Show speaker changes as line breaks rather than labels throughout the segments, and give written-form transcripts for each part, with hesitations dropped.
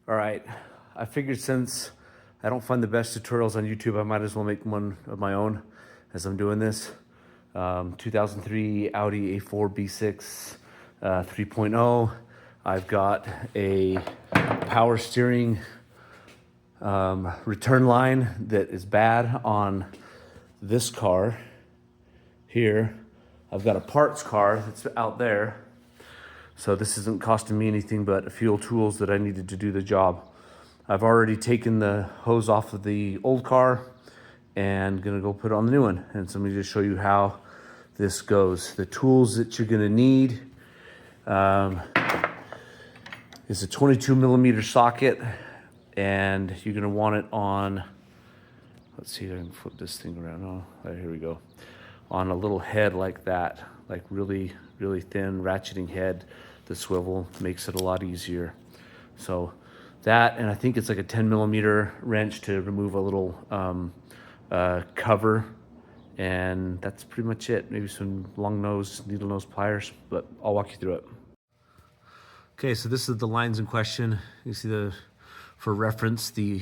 All right, I figured since I don't find the best tutorials on YouTube, I might as well make one of my own as I'm doing this. 2003 Audi A4 B6 3.0. I've got a power steering return line that is bad on this car here. I've got a parts car that's out there. So this isn't costing me anything but a few tools that I needed to do the job. I've already taken the hose off of the old car and gonna go put it on the new one. And so let me just show you how this goes. The tools that you're gonna need is a 22 millimeter socket, and you're gonna want it on, let's see if I can flip this thing around. Oh, right, here we go. On a little head like that, like really, really thin ratcheting head. The swivel makes it a lot easier. So that, and I think it's like a 10 millimeter wrench to remove a little cover, and that's pretty much it. Maybe some long nose, needle nose pliers, but I'll walk you through it. Okay, so this is the lines in question. You see for reference, the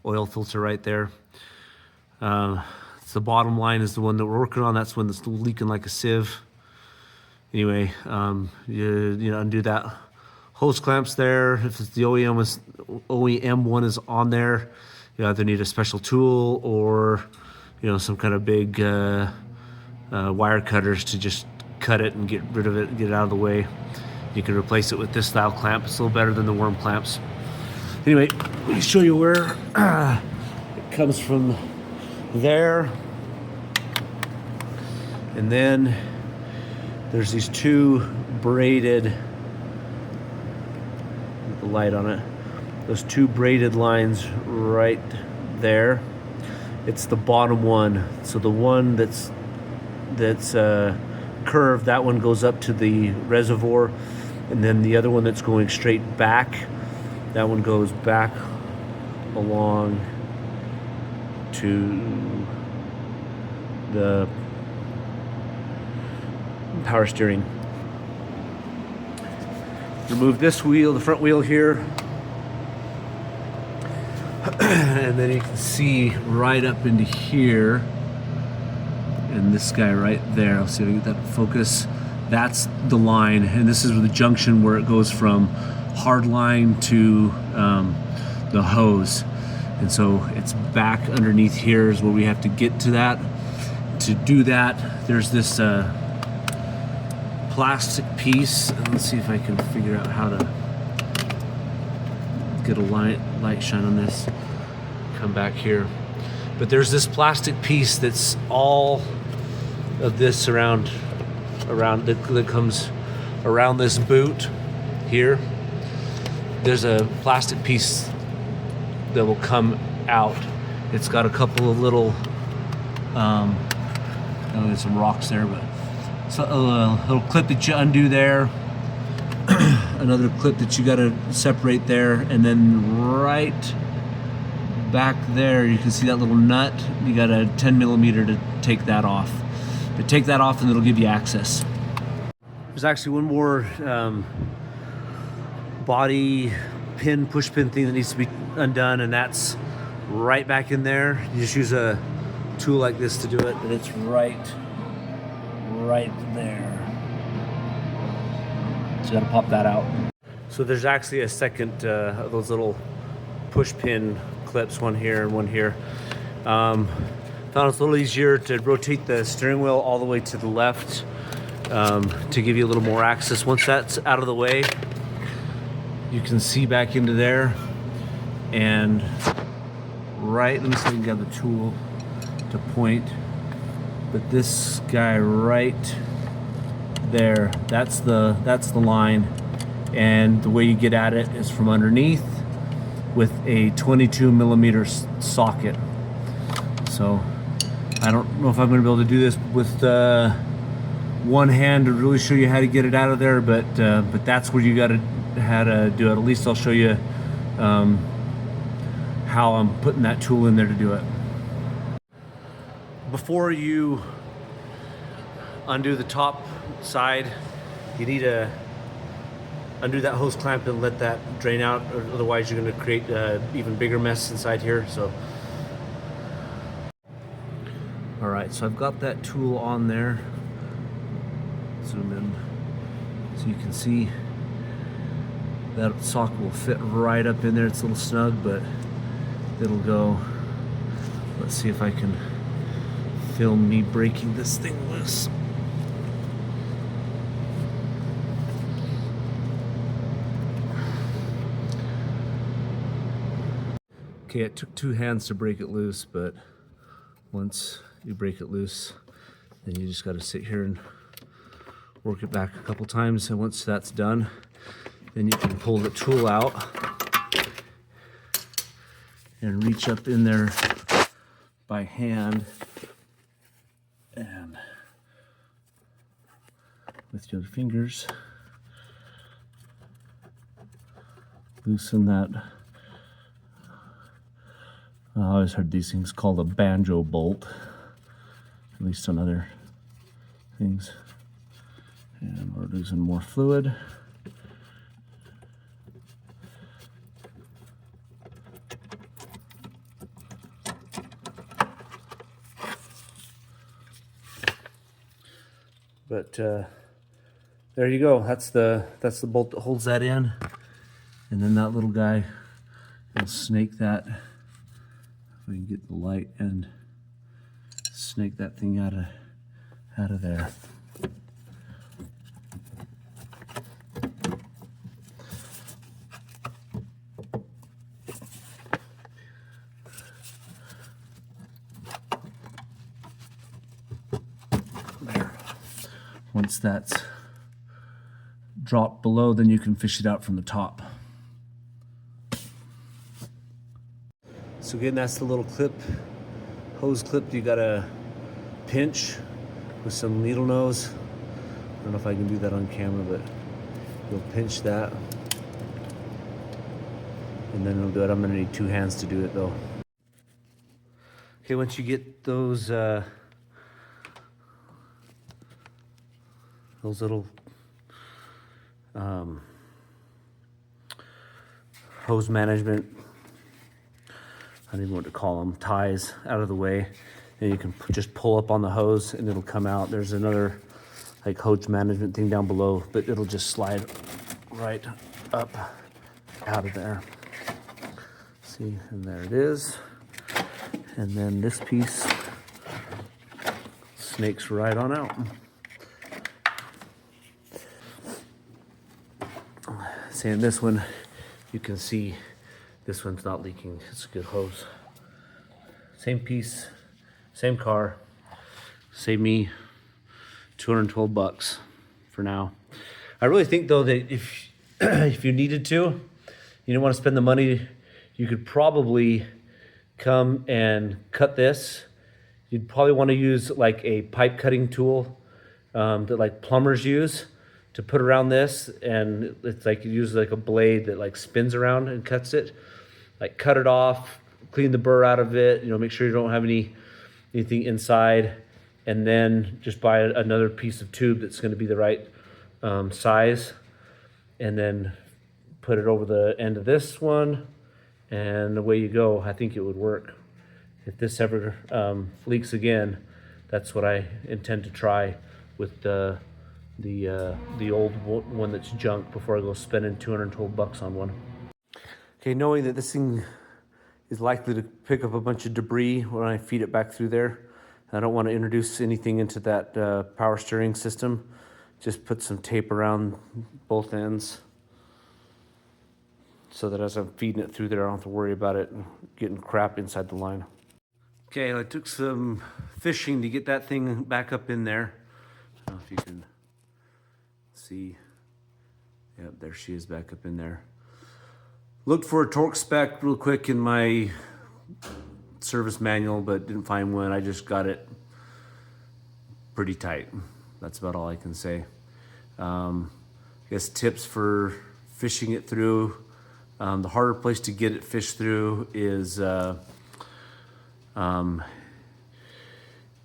oil filter right there. The bottom line is the one that we're working on. That's one that's leaking like a sieve. Anyway, you undo that hose clamps there. If it's the OEM one is on there, you either need a special tool or some kind of big wire cutters to just cut it and get rid of it and get it out of the way. You can replace it with this style clamp. It's a little better than the worm clamps. Anyway, let me show you where it comes from there. And then there's these two braided, the light on it, those two braided lines right there. It's the bottom one. So the one that's curved, that one goes up to the reservoir, and then the other one that's going straight back, that one goes back along to the power steering. Remove this wheel, the front wheel here, and then you can see right up into here, and this guy right there. I'll see if I can get that focus. That's the line, and this is the junction where it goes from hard line to the hose. And so it's back underneath here is where we have to get to that. To do that, there's this plastic piece, and let's see if I can figure out how to get a light shine on this. Come back here. But there's this plastic piece that's all of this around that comes around this boot here. There's a plastic piece that will come out. It's got a couple of little there's some rocks there, but so a little clip that you undo there, another clip that you got to separate there, and then right back there you can see that little nut. You got a 10 millimeter to take that off. But take that off and it'll give you access. There's actually one more body pin, push pin thing that needs to be undone, and that's right back in there. You just use a tool like this to do it, and it's right there. So you gotta pop that out. So there's actually a second of those little push pin clips, one here and one here. Found it's a little easier to rotate the steering wheel all the way to the left to give you a little more access. Once that's out of the way, you can see back into there, and let me see if I can get the tool to point, but this guy right there, that's the line, and the way you get at it is from underneath with a 22 millimeter socket. So I don't know if I'm going to be able to do this with one hand to really show you how to get it out of there, but that's where you got to how to do it. At least I'll show you how I'm putting that tool in there to do it. Before you undo the top side, you need a undo that hose clamp and let that drain out, or otherwise you're going to create even bigger mess inside here. So all right, so I've got that tool on there. Zoom in so you can see that socket will fit right up in there. It's a little snug, but it'll go. Let's see if I can film me breaking this thing loose. Okay, it took 2 hands to break it loose, but once you break it loose, then you just got to sit here and work it back a couple times. And once that's done, then you can pull the tool out and reach up in there by hand and with your fingers loosen that. I always heard these things called a banjo bolt, at least on other things. And we're losing more fluid. But there you go. That's the bolt that holds that in, and then that little guy will snake that. If we can get the light and snake that thing out of there. There. Once that's dropped below, then you can fish it out from the top. So again, that's the little clip, hose clip you gotta pinch with some needle nose. I don't know if I can do that on camera, but you'll pinch that. And then it'll do it. I'm gonna need 2 hands to do it though. Okay, once you get those little hose management, I don't even know what to call them, ties out of the way, and you can just pull up on the hose and it'll come out. There's another like hose management thing down below, but it'll just slide right up out of there. See, and there it is. And then this piece snakes right on out. See, in this one, you can see this one's not leaking. It's a good hose. Same piece, same car. Saved me $212 for now. I really think though that if you needed to, you don't want to spend the money, you could probably come and cut this. You'd probably want to use like a pipe cutting tool that like plumbers use to put around this, and it's like you use like a blade that like spins around and cuts it. Like cut it off, clean the burr out of it, make sure you don't have anything inside, and then just buy another piece of tube that's going to be the right size, and then put it over the end of this one, and away you go. I think it would work. If this ever leaks again, that's what I intend to try with the old one that's junk before I go spending $212 on one. Okay, knowing that this thing is likely to pick up a bunch of debris when I feed it back through there, I don't want to introduce anything into that power steering system. Just put some tape around both ends so that as I'm feeding it through there, I don't have to worry about it getting crap inside the line. Okay, I took some fishing to get that thing back up in there. I don't know if you can see. Yep, there she is back up in there. Looked for a torque spec real quick in my service manual, but didn't find one. I just got it pretty tight. That's about all I can say. I guess tips for fishing it through. The harder place to get it fished through is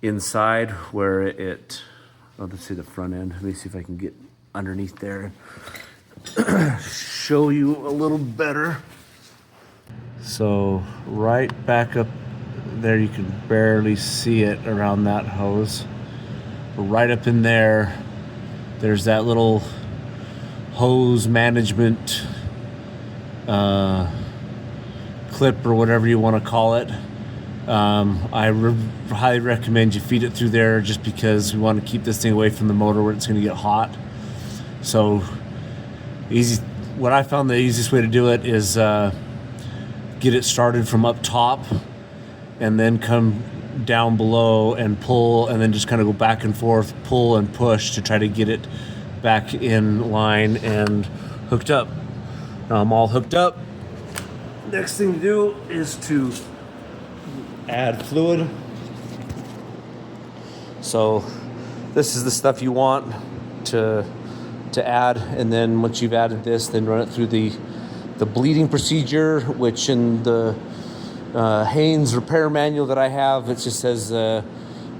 inside where let's see the front end. Let me see if I can get underneath there. show you a little better. So right back up there, you can barely see it around that hose. But right up in there, there's that little hose management clip or whatever you want to call it. I highly recommend you feed it through there, just because we want to keep this thing away from the motor where it's going to get hot. So easy. What I found the easiest way to do it is get it started from up top and then come down below and pull, and then just kind of go back and forth, pull and push to try to get it back in line and hooked up. Now I'm all hooked up. Next thing to do is to add fluid. So this is the stuff you want to add, and then once you've added this, then run it through the bleeding procedure, which in the Haynes repair manual that I have, it just says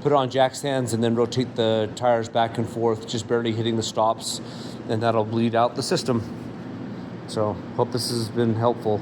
put it on jack stands and then rotate the tires back and forth, just barely hitting the stops, and that'll bleed out the system. So hope this has been helpful.